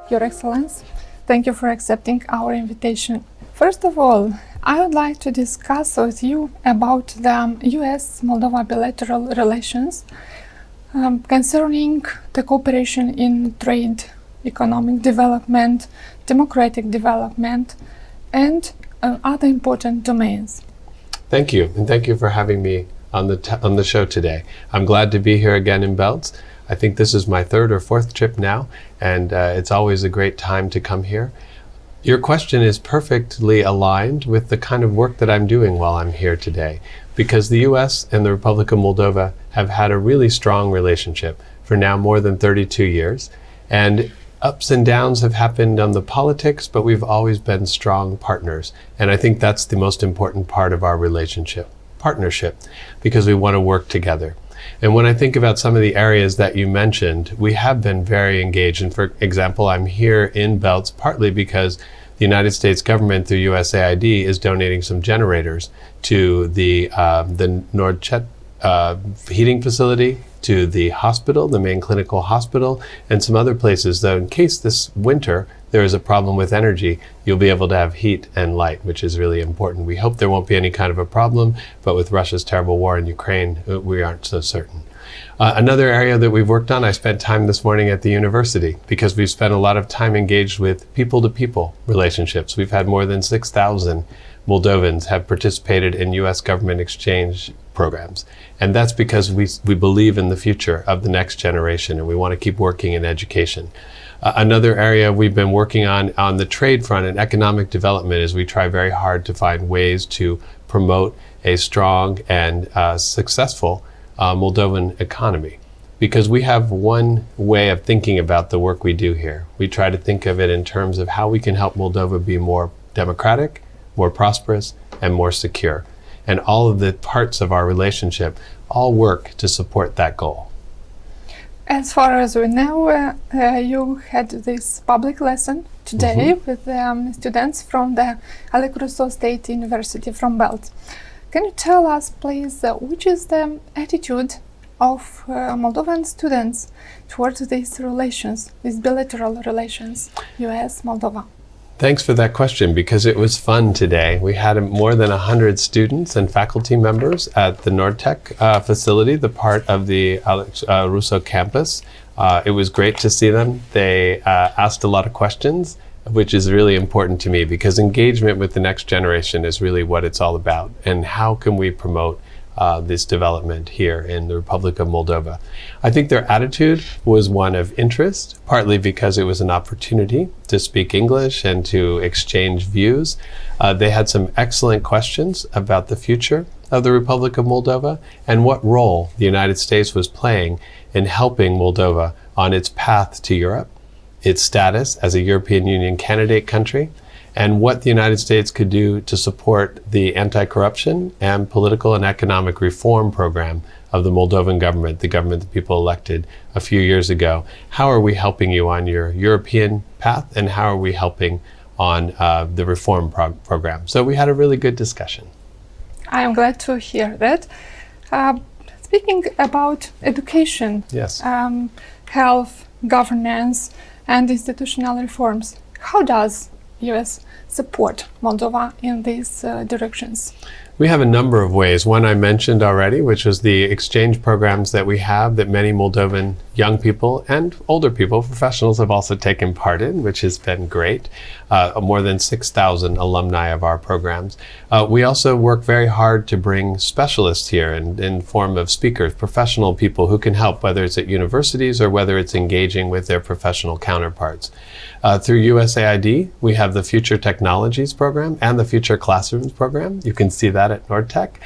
Your Excellency, thank you for accepting our invitation. First of all, I would like to discuss with you about the US-Moldova bilateral relations concerning the cooperation in trade, economic development, democratic development, and other important domains. Thank you, and thank you for having me on the show today. I'm glad to be here again in Belts. I think this is my third or fourth trip now, and it's always a great time to come here. Your question is perfectly aligned with the kind of work that I'm doing while I'm here today, because the US and the Republica Moldova have had a really strong relationship for now more than 32 years, and ups and downs have happened on the politics, but we've always been strong partners, and I think that's the most important part of our relationship, partnership, because we want to work together. And when I think about some of the areas that you mentioned, we have been very engaged. And for example, I'm here in Belts partly because the United States government through USAID is donating some generators to the Nordchet heating facility, to the hospital, the main clinical hospital, and some other places. Though in case this winter there is a problem with energy, you'll be able to have heat and light, which is really important. We hope there won't be any kind of a problem, but with Russia's terrible war in Ukraine, we aren't so certain. Another area that we've worked on, I spent time this morning at the university because we've spent a lot of time engaged with people-to-people relationships. We've had more than 6,000 Moldovans have participated in US government exchange programs. And that's because we believe in the future of the next generation, and we want to keep working in education. Another area we've been working on the trade front and economic development is we try very hard to find ways to promote a strong and successful Moldovan economy. Because we have one way of thinking about the work we do here. We try to think of it in terms of how we can help Moldova be more democratic, more prosperous, and more secure. And all of the parts of our relationship all work to support that goal. As far as we know, you had this public lesson today with students from the Alec Rousseau State University from Balti. Can you tell us, please, which is the attitude of Moldovan students towards these relations, these bilateral relations, US-Moldova? Thanks for that question, because it was fun today. We had more than 100 students and faculty members at the Nordtech facility, the part of the Alex Rousseau campus. It was great to see them. They asked a lot of questions, which is really important to me, because engagement with the next generation is really what it's all about. And how can we promote this development here in the Republic of Moldova? I think their attitude was one of interest, partly because it was an opportunity to speak English and to exchange views. They had some excellent questions about the future of the Republic of Moldova and what role the United States was playing in helping Moldova on its path to Europe, its status as a European Union candidate country, and what the United States could do to support the anti-corruption and political and economic reform program of the Moldovan government, the government that people elected a few years ago. How are we helping you on your European path, and how are we helping on the reform program? So we had a really good discussion. I am glad to hear that. Speaking about education, yes, health, governance, and institutional reforms, how does US support Moldova in these directions? We have a number of ways. One I mentioned already, which was the exchange programs that we have that many Moldovan young people and older people, professionals, have also taken part in, which has been great. More than 6,000 alumni of our programs. We also work very hard to bring specialists here in form of speakers, professional people who can help, whether it's at universities or whether it's engaging with their professional counterparts. Through USAID, we have the Future Technologies program and the Future Classrooms program. You can see that at Nordtech.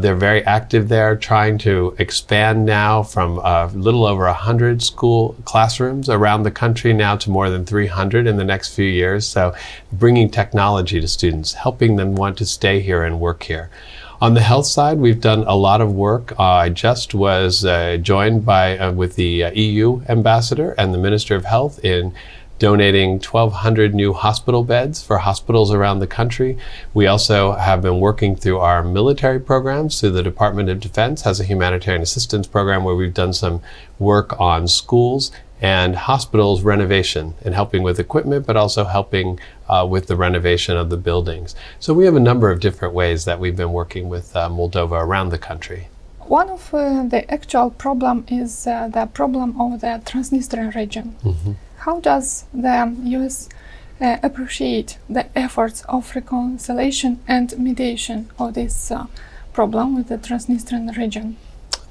They're very active there, trying to expand now from a little over 100 school classrooms around the country now to more than 300 in the next few years. So bringing technology to students, helping them want to stay here and work here. On the health side, we've done a lot of work. I just was joined with the EU ambassador and the Minister of Health in donating 1,200 new hospital beds for hospitals around the country. We also have been working through our military programs. Through the Department of Defense has a humanitarian assistance program where we've done some work on schools and hospitals renovation and helping with equipment, but also helping with the renovation of the buildings. So we have a number of different ways that we've been working with Moldova around the country. One of the actual problem is the problem of the Transnistrian region. Mm-hmm. How does the US appreciate the efforts of reconciliation and mediation of this problem with the Transnistrian region?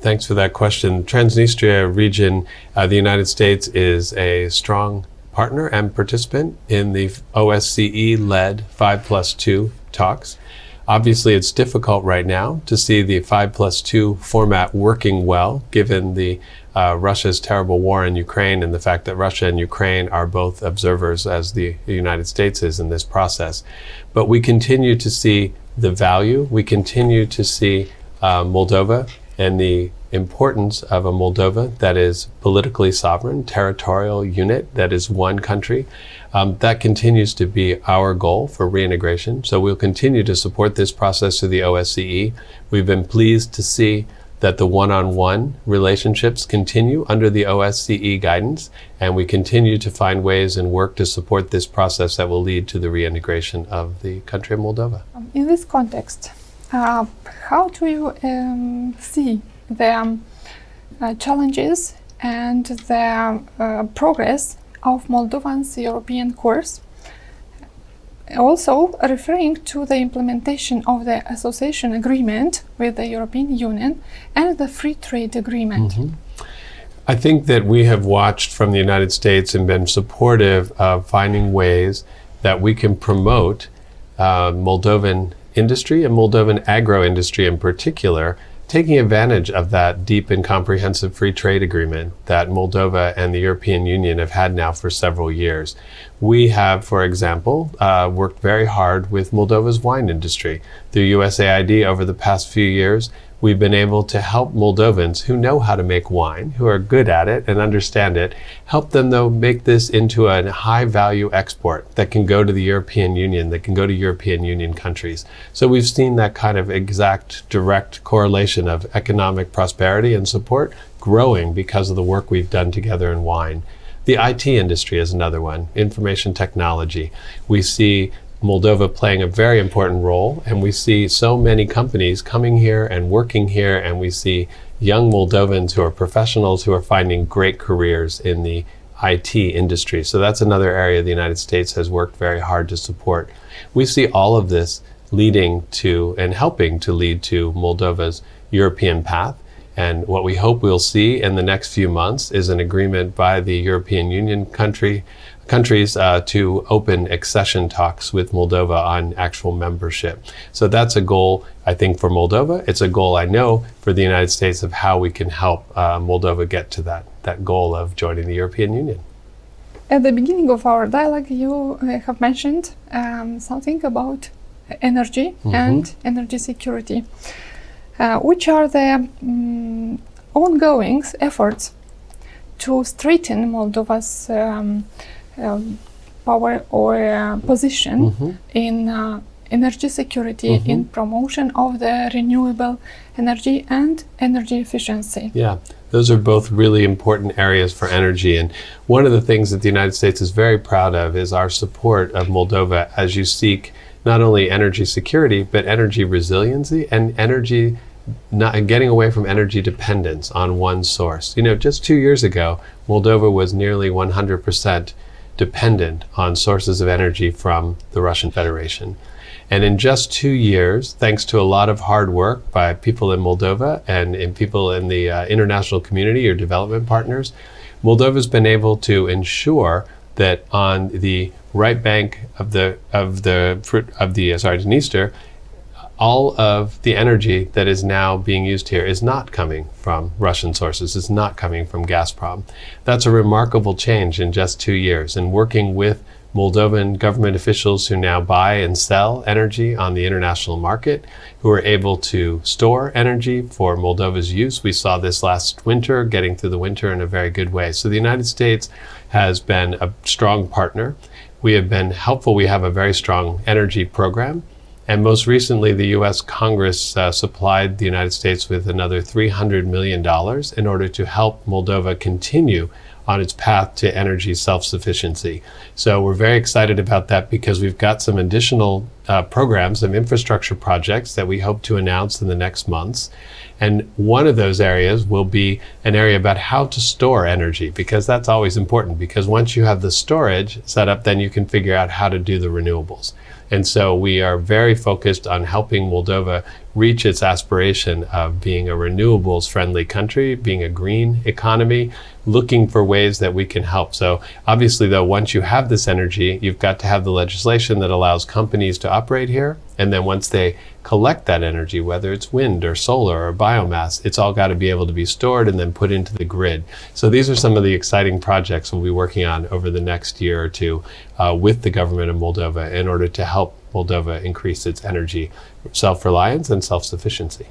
Thanks for that question. Transnistria region, the United States is a strong partner and participant in the OSCE-led 5+2 talks. Obviously, it's difficult right now to see the 5+2 format working well, given the Russia's terrible war in Ukraine and the fact that Russia and Ukraine are both observers as the United States is in this process. But we continue to see the value. We continue to see Moldova and the importance of a Moldova that is politically sovereign, territorial unit that is one country. That continues to be our goal for reintegration. So we'll continue to support this process through the OSCE. We've been pleased to see that the one-on-one relationships continue under the OSCE guidance, and we continue to find ways and work to support this process that will lead to the reintegration of the country of Moldova. In this context, how do you see the challenges and the progress of Moldovan's European course, also referring to the implementation of the association agreement with the European Union and the free trade agreement? Mm-hmm. I think that we have watched from the United States and been supportive of finding ways that we can promote Moldovan industry and Moldovan agro-industry in particular, taking advantage of that deep and comprehensive free trade agreement that Moldova and the European Union have had now for several years. We have, for example, worked very hard with Moldova's wine industry. Through USAID over the past few years, we've been able to help Moldovans who know how to make wine, who are good at it and understand it, help them though make this into a high value export that can go to the European Union, that can go to European Union countries. So we've seen that kind of exact direct correlation of economic prosperity and support growing because of the work we've done together in wine. The IT industry is another one, information technology. We see Moldova playing a very important role, and we see so many companies coming here and working here, and we see young Moldovans who are professionals who are finding great careers in the IT industry. So that's another area the United States has worked very hard to support. We see all of this leading to and helping to lead to Moldova's European path. And what we hope we'll see in the next few months is an agreement by the European Union countries to open accession talks with Moldova on actual membership. So that's a goal, I think, for Moldova. It's a goal, I know, for the United States of how we can help Moldova get to that goal of joining the European Union. At the beginning of our dialogue, you have mentioned something about energy and energy security. Which are the ongoing efforts to strengthen Moldova's power or position in energy security, in promotion of the renewable energy and energy efficiency? Yeah, those are both really important areas for energy. And one of the things that the United States is very proud of is our support of Moldova as you seek not only energy security, but energy resiliency and energy getting away from energy dependence on one source. You know, just 2 years ago, Moldova was nearly 100% dependent on sources of energy from the Russian Federation. And in just 2 years, thanks to a lot of hard work by people in Moldova and in people in the international community or development partners, Moldova's been able to ensure that on the right bank of the Dniester, all of the energy that is now being used here is not coming from Russian sources, it's not coming from Gazprom. That's a remarkable change in just 2 years. And working with Moldovan government officials who now buy and sell energy on the international market, who are able to store energy for Moldova's use. We saw this last winter, getting through the winter in a very good way. So the United States has been a strong partner. We have been helpful. We have a very strong energy program. And most recently, the U.S. Congress supplied the United States with another $300 million in order to help Moldova continue on its path to energy self-sufficiency. So we're very excited about that because we've got some additional programs, some infrastructure projects that we hope to announce in the next months. And one of those areas will be an area about how to store energy, because that's always important, because once you have the storage set up, then you can figure out how to do the renewables. And so we are very focused on helping Moldova reach its aspiration of being a renewables-friendly country, being a green economy, looking for ways that we can help. So obviously, though, once you have this energy, you've got to have the legislation that allows companies to operate here. And then once they collect that energy, whether it's wind or solar or biomass, it's all got to be able to be stored and then put into the grid. So these are some of the exciting projects we'll be working on over the next year or two with the government of Moldova in order to help Moldova increase its energy self-reliance and self-sufficiency.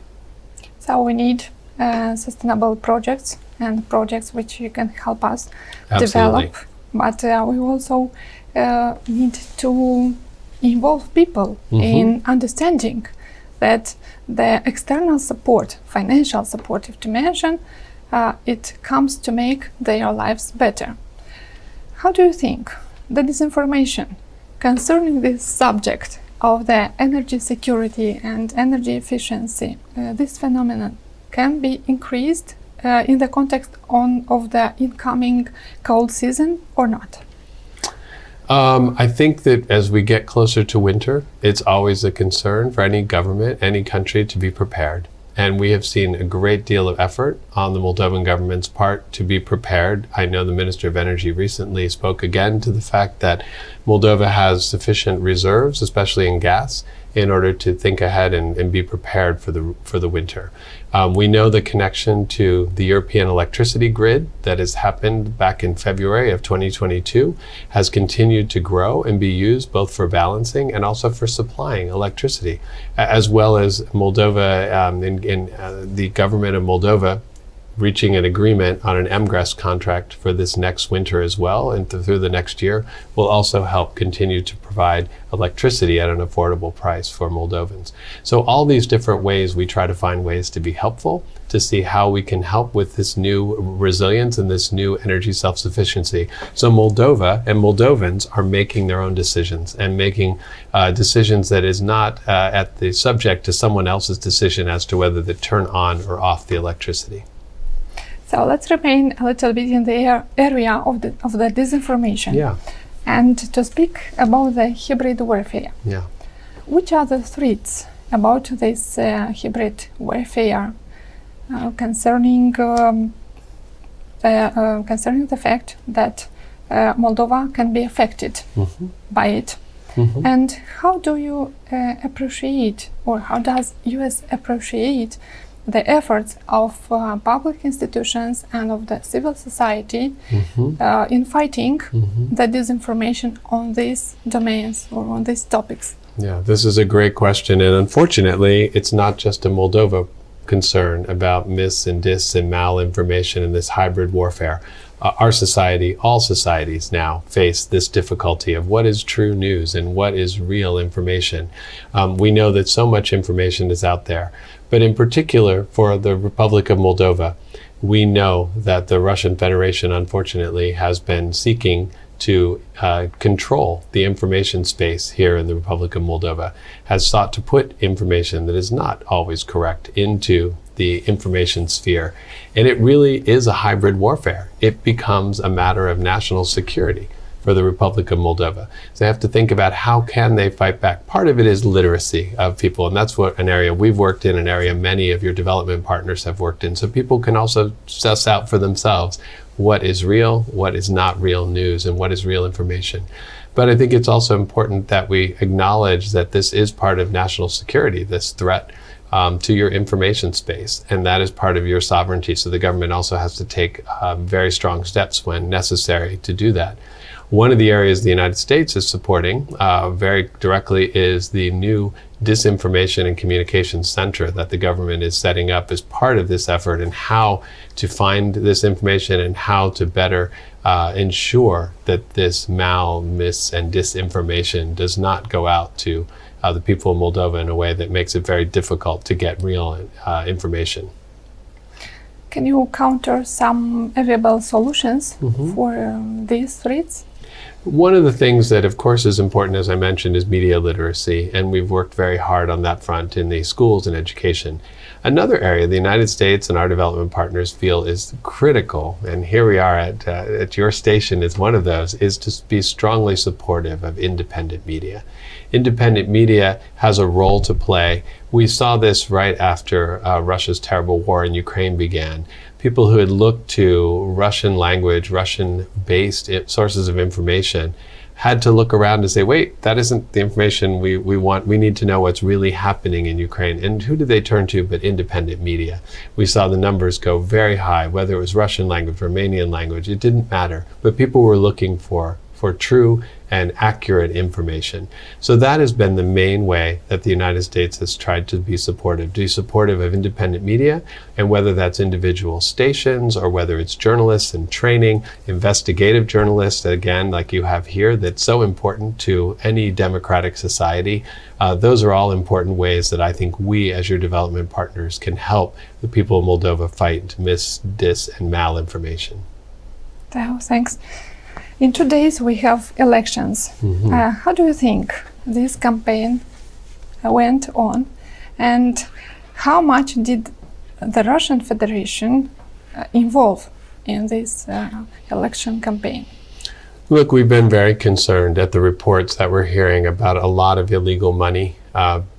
So we need sustainable projects and projects which you can help us Absolutely. develop. But we also need to involve people in understanding that the external support, financial support, if to mention, it comes to make their lives better. How do you think the disinformation concerning this subject of the energy security and energy efficiency, this phenomenon can be increased in the context of the incoming cold season or not? I think that as we get closer to winter, it's always a concern for any government, any country to be prepared. And we have seen a great deal of effort on the Moldovan government's part to be prepared. I know the Minister of Energy recently spoke again to the fact that Moldova has sufficient reserves, especially in gas, in order to think ahead and be prepared for the winter. We know the connection to the European electricity grid that has happened back in February of 2022 has continued to grow and be used both for balancing and also for supplying electricity, as well as Moldova the government of Moldova reaching an agreement on an MGRES contract for this next winter as well, and through the next year will also help continue to provide electricity at an affordable price for Moldovans. So all these different ways, we try to find ways to be helpful, to see how we can help with this new resilience and this new energy self-sufficiency. So Moldova and Moldovans are making their own decisions and making decisions that is not at the subject to someone else's decision as to whether to turn on or off the electricity. So let's remain a little bit in the area of the disinformation. Yeah. And to speak about the hybrid warfare. Yeah. Which are the threats about this hybrid warfare concerning the fact that Moldova can be affected by it? And how do you appreciate, or how does US appreciate the efforts of public institutions and of the civil society in fighting the disinformation on these domains or on these topics? Yeah, this is a great question. And unfortunately, it's not just a Moldova concern about mis and dis and malinformation and this hybrid warfare. Our society, all societies now face this difficulty of what is true news and what is real information. We know that so much information is out there, but in particular for the Republic of Moldova, we know that the Russian Federation, unfortunately, has been seeking to control the information space here in the Republic of Moldova, has sought to put information that is not always correct into the information sphere. And it really is a hybrid warfare. It becomes a matter of national security for the Republic of Moldova. So they have to think about how can they fight back. Part of it is literacy of people, and that's what an area we've worked in, an area many of your development partners have worked in. So people can also suss out for themselves what is real, what is not real news, and what is real information. But I think it's also important that we acknowledge that this is part of national security, this threat to your information space, and that is part of your sovereignty. So the government also has to take very strong steps when necessary to do that. One of the areas the United States is supporting very directly is the new Disinformation and Communications Center that the government is setting up as part of this effort, and how to find this information and how to better ensure that this mis, and disinformation does not go out to the people of Moldova in a way that makes it very difficult to get real information. Can you counter some available solutions for these threats? One of the things that, of course, is important, as I mentioned, is media literacy, and we've worked very hard on that front in the schools and education. Another area the United States and our development partners feel is critical, and here we are at your station is one of those, is to be strongly supportive of independent media. Independent media has a role to play. We saw this right after Russia's terrible war in Ukraine began. People who had looked to Russian language, Russian-based sources of information had to look around and say, wait, that isn't the information we want. We need to know what's really happening in Ukraine. And who did they turn to but independent media? We saw the numbers go very high, whether it was Russian language, Romanian language, it didn't matter. But people were looking for true and accurate information. So that has been the main way that the United States has tried to be supportive of independent media, and whether that's individual stations or whether it's journalists in training, investigative journalists, again, like you have here, that's so important to any democratic society. Those are all important ways that I think we, as your development partners, can help the people of Moldova fight mis, dis, and malinformation. Oh, thanks. In 2 days we have elections. How do you think this campaign went on, and how much did the Russian Federation involve in this election campaign? Look, we've been very concerned at the reports that we're hearing about a lot of illegal money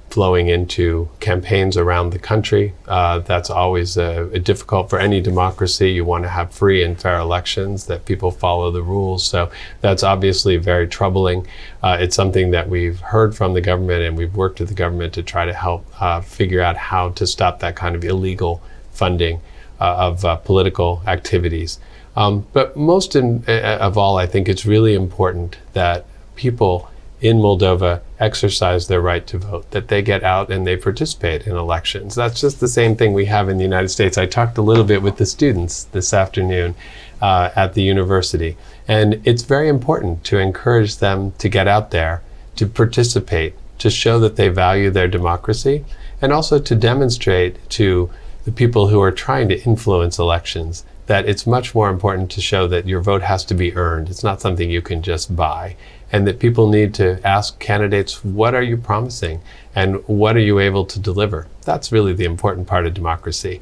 flowing into campaigns around the country. That's always difficult for any democracy. You want to have free and fair elections, that people follow the rules. So that's obviously very troubling. It's something that we've heard from the government, and we've worked with the government to try to help figure out how to stop that kind of illegal funding of political activities. But most of all, I think it's really important that people in Moldova exercise their right to vote, that they get out and they participate in elections. That's just the same thing we have in the United States. I talked a little bit with the students this afternoon at the university, and it's very important to encourage them to get out there, to participate, to show that they value their democracy, and also to demonstrate to the people who are trying to influence elections that it's much more important to show that your vote has to be earned. It's not something you can just buy. And that people need to ask candidates, what are you promising? And what are you able to deliver? That's really the important part of democracy.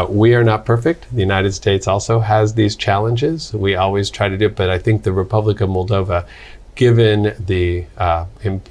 We are not perfect. The United States also has these challenges. We always try to do it, but I think the Republic of Moldova, given the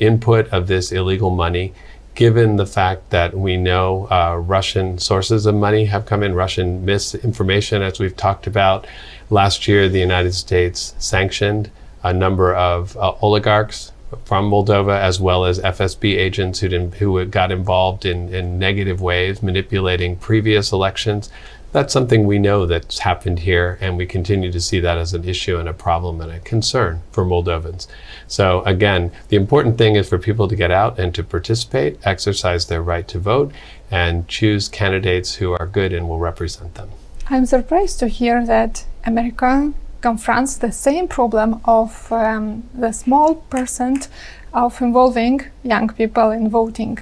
input of this illegal money, given the fact that we know Russian sources of money have come in, Russian misinformation, as we've talked about. Last year, the United States sanctioned a number of oligarchs from Moldova, as well as FSB agents who got involved in negative ways, manipulating previous elections. That's something we know that's happened here, and we continue to see that as an issue and a problem and a concern for Moldovans. So again, the important thing is for people to get out and to participate, exercise their right to vote, and choose candidates who are good and will represent them. I'm surprised to hear that America confronts the same problem of the small percent of involving young people in voting.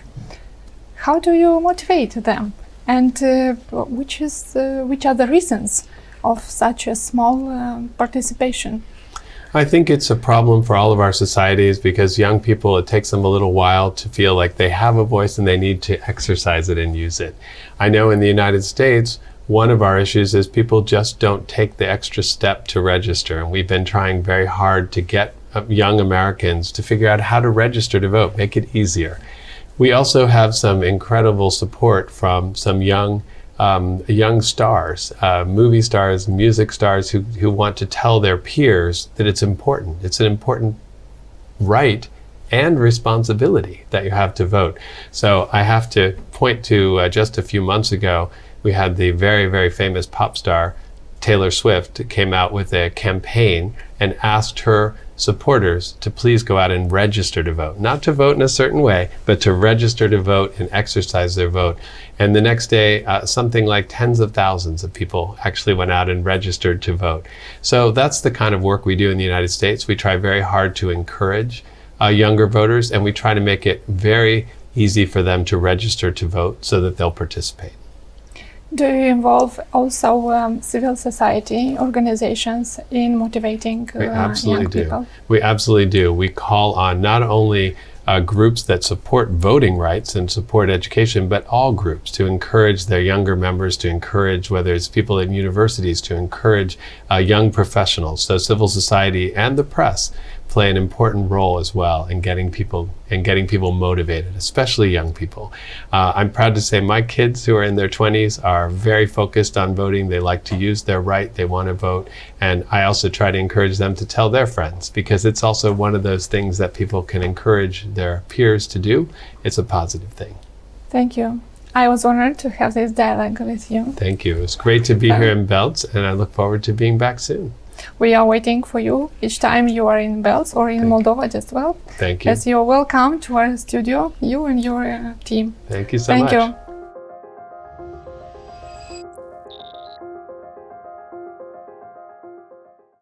How do you motivate them? And which are the reasons of such a small participation? I think it's a problem for all of our societies, because young people, it takes them a little while to feel like they have a voice and they need to exercise it and use it. I know in the United States, one of our issues is people just don't take the extra step to register. And we've been trying very hard to get young Americans to figure out how to register to vote, make it easier. We also have some incredible support from some young stars, movie stars, music stars who want to tell their peers that it's important. It's an important right and responsibility that you have to vote. So I have to point to just a few months ago, we had the very, very famous pop star Taylor Swift came out with a campaign and asked her supporters to please go out and register to vote. Not to vote in a certain way, but to register to vote and exercise their vote. And the next day, something like tens of thousands of people actually went out and registered to vote. So that's the kind of work we do in the United States. We try very hard to encourage younger voters, and we try to make it very easy for them to register to vote so that they'll participate. Do you involve also civil society organizations in motivating young people? We absolutely do. We call on not only groups that support voting rights and support education, but all groups to encourage their younger members, to encourage, whether it's people in universities, to encourage young professionals. So civil society and the press play an important role as well in getting people motivated, especially young people. I'm proud to say my kids who are in their 20s are very focused on voting. They like to use their right. They want to vote. And I also try to encourage them to tell their friends, because it's also one of those things that people can encourage their peers to do. It's a positive thing. Thank you. I was honored to have this dialogue with you. Thank you. It's great to be here in Belts, and I look forward to being back soon. We are waiting for you each time you are in Belts or in Moldova as well. Thank you. As you're welcome to our studio, you and your team. Thank you so much. Thank you.